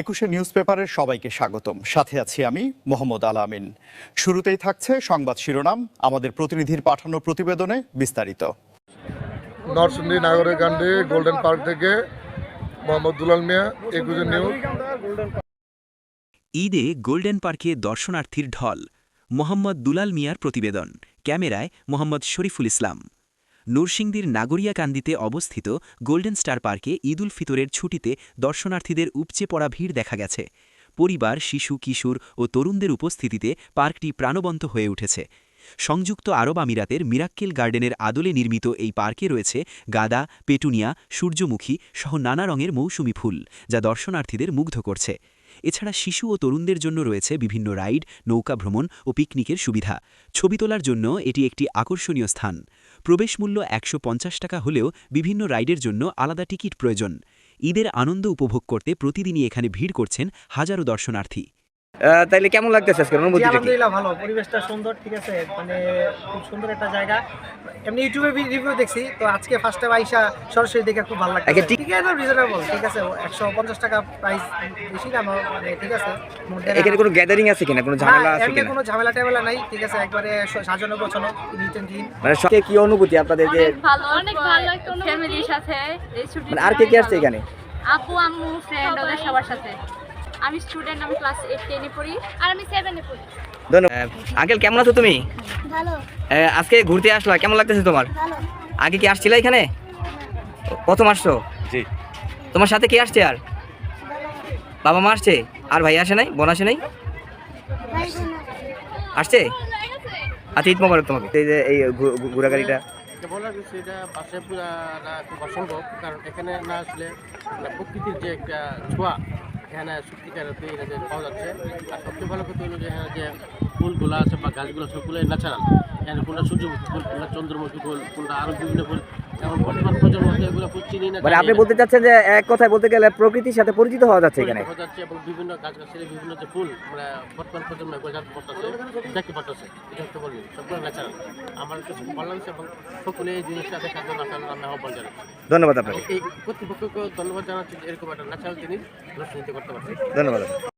একুশে নিউজ পেপারের সবাইকে স্বাগতম। সাথে আছি আমি মোহাম্মদ আল আমিন। শুরুতেই থাকছে সংবাদ শিরোনাম, আমাদের প্রতিনিধির পাঠানো প্রতিবেদনে বিস্তারিত। নরসিংদী নাগরিকান্দি গোল্ডেন পার্ক থেকে মোহাম্মদ দুলাল মিয়া, একুশে নিউজ। ঈদে গোল্ডেন পার্কে দর্শনার্থীর ঢল। মোহাম্মদ দুলাল মিয়ার প্রতিবেদন, ক্যামেরায় মোহাম্মদ শরীফুল ইসলাম। নরসিংদীর নাগরিয়াকান্দিতে অবস্থিত গোল্ডেন স্টার পার্কে ঈদুল ফিতরের ছুটিতে দর্শনার্থীদের উপচে পড়া ভিড় দেখা গেছে। পরিবার, শিশু, কিশোর ও তরুণদের উপস্থিতিতে পার্কটি প্রাণবন্ত হয়ে উঠেছে। সংযুক্ত আরব আমিরাতের মিরাক্কেল গার্ডেনের আদলে নির্মিত এই পার্কে রয়েছে গাঁদা, পেটুনিয়া, সূর্যমুখী সহ নানা রঙের মৌসুমি ফুল, যা দর্শনার্থীদের মুগ্ধ করছে। এছাড়া শিশু ও তরুণদের জন্য রয়েছে বিভিন্ন রাইড, নৌকা ভ্রমণ ও পিকনিকের সুবিধা। ছবি তোলার জন্য এটি একটি আকর্ষণীয় স্থান। প্রবেশ মূল্য ১৫০ টাকা হলেও বিভিন্ন রাইডের জন্য আলাদা টিকিট প্রয়োজন। ঈদের আনন্দ উপভোগ করতে প্রতিদিনই এখানে ভিড় করছেন হাজারো দর্শনার্থী। তাইলে কেমন লাগতেছে আজকের অনুভূতি? আলহামদুলিল্লাহ ভালো, পরিবেশটা সুন্দর, ঠিক আছে, মানে খুব সুন্দর একটা জায়গা। এমনি ইউটিউবে রিভিউ দেখছি, তো আজকে ফার্স্ট টাইম আইসা সরাসরি দেখে খুব ভালো লাগছে। ঠিক আছে, রিজনেবল, ঠিক আছে, ১৫০ টাকা প্রাইস, বেশি না, মানে ঠিক আছে। এখানে কোনো গ্যাদারিং আছে কিনা, কোনো ঝামেলা আছে কিনা? কোনো ঝামেলা টামেলা নাই, ঠিক আছে, একবারে সাজানো গোছানো, নিট এন্ড ক্লিন। মানে সবকে কি অনুভূতি আপনাদের যে অনেক ভালো একটা ফ্যামিলির সাথে এই ছুটি? মানে আর কে আছে এখানে? আপু, আম্মু, ফ্রেন্ড, ওদের সবার সাথে। আমি স্টুডেন্ট, আমি ক্লাস 8-10 এ পড়ি আর আমি 7 এ পড়ি। ধন্যবাদ। আঙ্কেল কেমন আছো তুমি? ভালো। আজকে ঘুরতে আসলা, কেমন লাগতেছে তোমার? ভালো। আগে কি আসছিলে এখানে? প্রথম আসছো? জি। তোমার সাথে কে আসছে? আর বাবা মা আসছে? আর ভাই আসে নাই? বোন আসে নাই? আসছে? আচ্ছা, ঈদ মোবারক তোমাকে। এই যে এই ঘোড়া গাড়িটা বলা গেছে এটা বাসায় পুরা খুব অসম্ভব, কারণ এখানে না আসলে প্রকৃতির যে একটা ছোঁয়া এখানে সত্যিকার পাওয়া যাচ্ছে। আর সবচেয়ে ভালো কথা হলো যে এখানে যে ফুলগুলো আছে বা গাছগুলো সবগুলোই ন্যাচারাল। এখানে কোনটা সূর্যমুখী ফুল, কোনটা চন্দ্রমুখী ফুল, কোনটা আরও বিভিন্ন ফুল, এখন বর্তমান প্রজন্ম এগুলো ফুল চিনি না। মানে আপনি বলতে চাচ্ছেন যে এক কথায় বলতে গেলে প্রকৃতির সাথে পরিচিত হওয়া যাচ্ছে এখানে হওয়া যাচ্ছে, এবং বিভিন্ন গাছগাছালি, বিভিন্ন যে ফুল আমরা বর্তমান প্রজন্ম এগুলো জানতে পারতেছে, দেখতে পারতেছে। এটা হচ্ছে বলি সবগুলো ন্যাচারাল। আমার কাছে খুব ভালো লাগছে এবং সকলে এই জিনিসটা দেখার জন্য আমি আহ্বান জানাচ্ছি। ধন্যবাদ আপনাকে। এই কর্তৃপক্ষকে ধন্যবাদ জানাচ্ছি, এরকম একটা ন্যাচারাল জিনিস নিতে করতে পারছি। ধন্যবাদ।